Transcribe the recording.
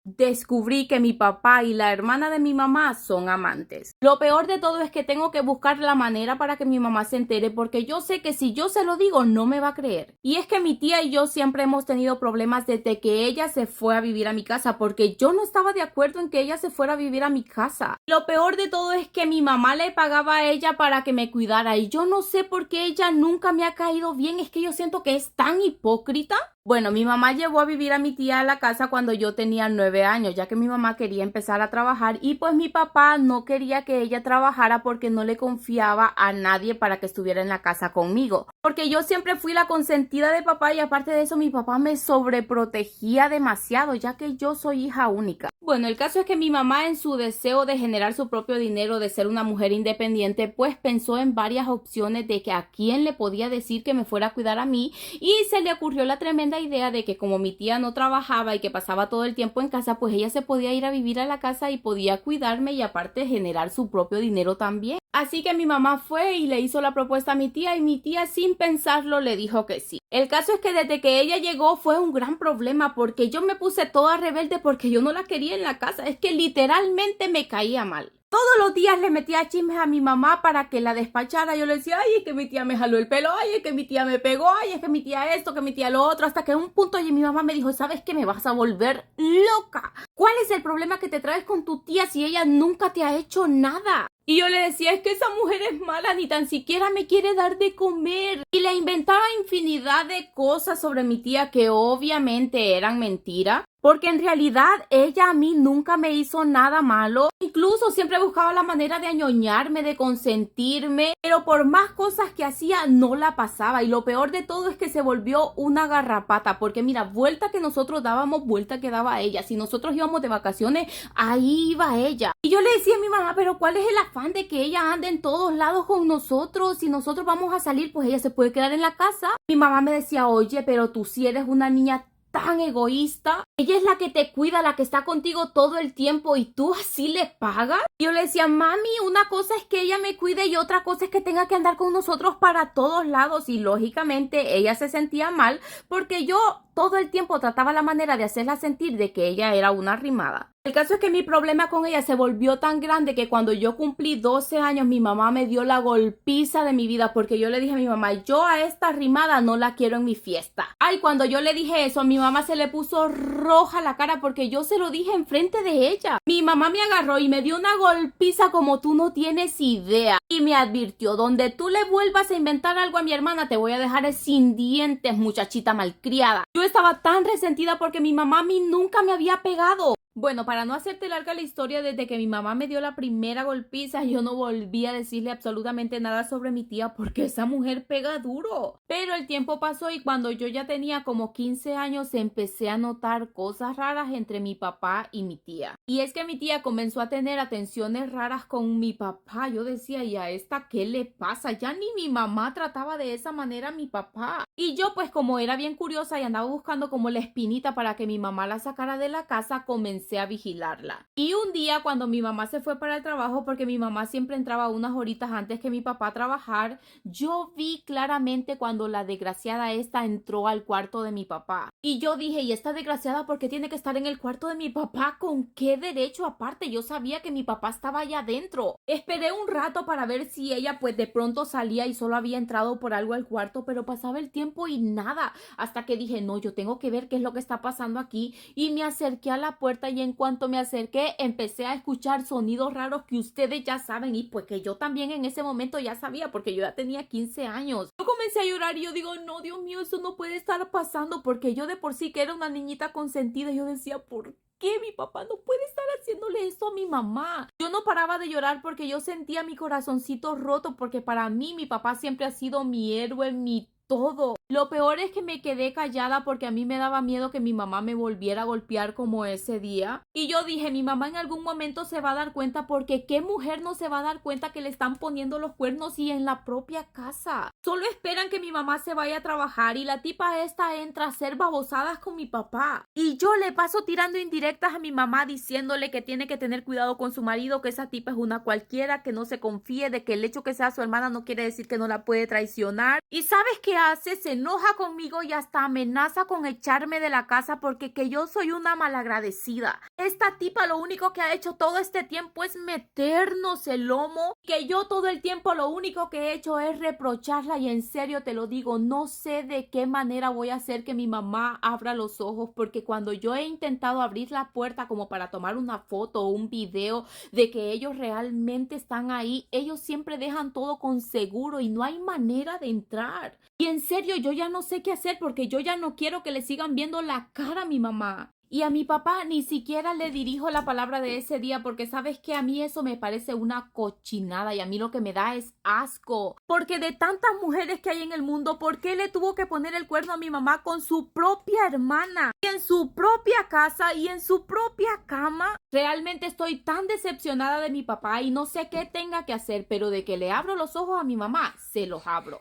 descubrí que mi papá y la hermana de mi mamá son amantes. Lo peor de todo es que tengo que buscar la manera para que mi mamá se entere porque yo sé que si yo se lo digo no me va a creer. Y es que mi tía y yo siempre hemos tenido problemas desde que ella se fue a vivir a mi casa porque yo no estaba de acuerdo en que ella se fuera a vivir a mi casa. Lo peor de todo es que mi mamá le pagaba a ella para que me cuidara y yo no sé por qué ella nunca me ha caído bien. Es que yo siento que es tan hipócrita. Bueno, mi mamá llevó a vivir a mi tía a la casa cuando yo tenía 9 años, ya que mi mamá quería empezar a trabajar y pues mi papá no quería que ella trabajara porque no le confiaba a nadie para que estuviera en la casa conmigo. Porque yo siempre fui la consentida de papá y aparte de eso mi papá me sobreprotegía demasiado, ya que yo soy hija única. Bueno, el caso es que mi mamá en su deseo de generar su propio dinero, de ser una mujer independiente, pues pensó en varias opciones de que a quién le podía decir que me fuera a cuidar a mí y se le ocurrió la tremenda idea de que como mi tía no trabajaba y que pasaba todo el tiempo en casa, pues ella se podía ir a vivir a la casa y podía cuidarme y aparte generar su propio dinero también. Así que mi mamá fue y le hizo la propuesta a mi tía y mi tía sin pensarlo le dijo que sí. El caso es que desde que ella llegó fue un gran problema porque yo me puse toda rebelde porque yo no la quería en la casa. Es que literalmente me caía mal. Todos los días le metía chismes a mi mamá para que la despachara. Yo le decía, ay, es que mi tía me jaló el pelo, ay, es que mi tía me pegó, ay, es que mi tía esto, que mi tía lo otro, hasta que en un punto y mi mamá me dijo, ¿sabes qué? Me vas a volver loca. ¿Cuál es el problema que te traes con tu tía si ella nunca te ha hecho nada? Y yo le decía, es que esa mujer es mala, ni tan siquiera me quiere dar de comer. Y le inventaba infinidad de cosas sobre mi tía que obviamente eran mentira. Porque en realidad ella a mí nunca me hizo nada malo. Incluso siempre buscaba la manera de añoñarme, de consentirme. Pero por más cosas que hacía no la pasaba. Y lo peor de todo es que se volvió una garrapata. Porque mira, vuelta que nosotros dábamos, vuelta que daba ella. Si nosotros íbamos de vacaciones, ahí iba ella. Y yo le decía a mi mamá, pero ¿cuál es el afán de que ella ande en todos lados con nosotros? Si nosotros vamos a salir, pues ella se puede quedar en la casa. Mi mamá me decía, oye, pero tú sí eres una niña tan egoísta. Ella es la que te cuida, la que está contigo todo el tiempo y tú así le pagas. Y yo le decía, mami, una cosa es que ella me cuide y otra cosa es que tenga que andar con nosotros para todos lados. Y lógicamente ella se sentía mal porque yo todo el tiempo trataba la manera de hacerla sentir de que ella era una arrimada. El caso es que mi problema con ella se volvió tan grande que cuando yo cumplí 12 años mi mamá me dio la golpiza de mi vida porque yo le dije a mi mamá, yo a esta arrimada no la quiero en mi fiesta. Ay, cuando yo le dije eso, a mi mamá se le puso roja la cara porque yo se lo dije enfrente de ella. Mi mamá me agarró y me dio una golpiza como tú no tienes idea. Y me advirtió, donde tú le vuelvas a inventar algo a mi hermana, te voy a dejar sin dientes, muchachita malcriada. Yo estaba tan resentida porque mi mamá a mí nunca me había pegado. Bueno, para no hacerte larga la historia, desde que mi mamá me dio la primera golpiza, yo no volví a decirle absolutamente nada sobre mi tía porque esa mujer pega duro. Pero el tiempo pasó y cuando yo ya tenía como 15 años empecé a notar cosas raras entre mi papá y mi tía. Y es que mi tía comenzó a tener atenciones raras con mi papá. Yo decía, ¿y a esta qué le pasa? Ya ni mi mamá trataba de esa manera a mi papá. Y yo pues como era bien curiosa y andaba buscando como la espinita para que mi mamá la sacara de la casa, comencé a vigilarla. Y un día cuando mi mamá se fue para el trabajo, porque mi mamá siempre entraba unas horitas antes que mi papá a trabajar, yo vi claramente cuando la desgraciada esta entró al cuarto de mi papá. Y yo dije, ¿y esta desgraciada por qué tiene que estar en el cuarto de mi papá? ¿Con qué derecho? Aparte, yo sabía que mi papá estaba allá adentro. Esperé un rato para ver si ella pues de pronto salía y solo había entrado por algo al cuarto, pero pasaba el tiempo y nada. Hasta que dije, no, yo tengo que ver qué es lo que está pasando aquí. Y me acerqué a la puerta y en cuanto me acerqué empecé a escuchar sonidos raros que ustedes ya saben y pues que yo también en ese momento ya sabía porque yo ya tenía 15 años. Yo comencé a llorar y yo digo, no, Dios mío, eso no puede estar pasando porque yo de por sí que era una niñita consentida, yo decía, ¿por qué mi papá no puede estar haciéndole esto a mi mamá? Yo no paraba de llorar porque yo sentía mi corazoncito roto porque para mí mi papá siempre ha sido mi héroe, mi todo. Lo peor es que me quedé callada porque a mí me daba miedo que mi mamá me volviera a golpear como ese día. Y yo dije, mi mamá en algún momento se va a dar cuenta porque ¿qué mujer no se va a dar cuenta que le están poniendo los cuernos y en la propia casa? Solo esperan que mi mamá se vaya a trabajar y la tipa esta entra a hacer babosadas con mi papá. Y yo le paso tirando indirectas a mi mamá diciéndole que tiene que tener cuidado con su marido, que esa tipa es una cualquiera, que no se confíe, de que el hecho que sea su hermana no quiere decir que no la puede traicionar. ¿Y sabes qué hace? Se enoja conmigo y hasta amenaza con echarme de la casa porque que yo soy una malagradecida. Esta tipa lo único que ha hecho todo este tiempo es meternos el lomo, que yo todo el tiempo lo único que he hecho es reprocharla y en serio te lo digo, no sé de qué manera voy a hacer que mi mamá abra los ojos porque cuando yo he intentado abrir la puerta como para tomar una foto o un video de que ellos realmente están ahí, ellos siempre dejan todo con seguro y no hay manera de entrar. Y en serio, yo ya no sé qué hacer porque yo ya no quiero que le sigan viendo la cara a mi mamá. Y a mi papá ni siquiera le dirijo la palabra de ese día porque sabes que a mí eso me parece una cochinada y a mí lo que me da es asco. Porque de tantas mujeres que hay en el mundo, ¿por qué le tuvo que poner el cuerno a mi mamá con su propia hermana? Y en su propia casa y en su propia cama. Realmente estoy tan decepcionada de mi papá y no sé qué tenga que hacer, pero de que le abro los ojos a mi mamá, se los abro.